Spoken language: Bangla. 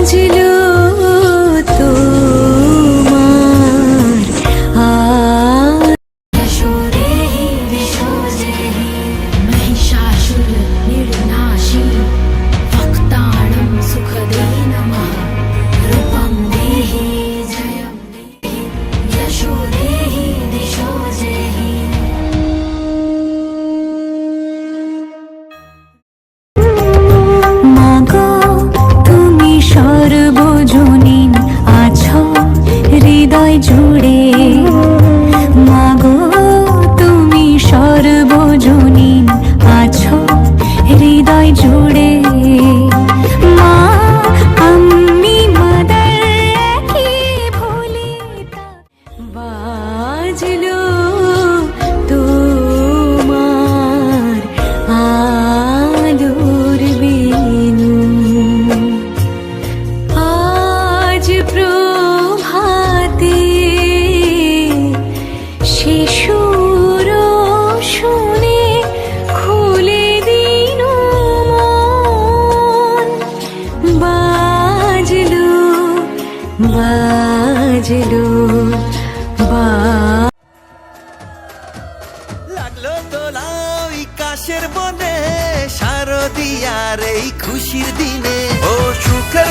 বাজলো তোমার यशोरे हि विशोजे हि महिषासुर निर्नाशी वक्तारं सुखदे नमः रूपं देहि जयं देहि यशोरे हि विशोजे हि মাগো তুমি সর্বজনীন আছো হৃদয় জুড়ে মাগো তুমি সর্বজনীন আছো হৃদয় জুড়ে মা আমি মাদার কি ভুলি বাজলো তোমার আলোর বেনু আজ প্রভাতে শিশুর শুনে খুলে দিন মন বাজলো বাজলো লাগলো দোলা ওই কাশের বনে শারদিয়ার এই খুশির দিনে ও সুখের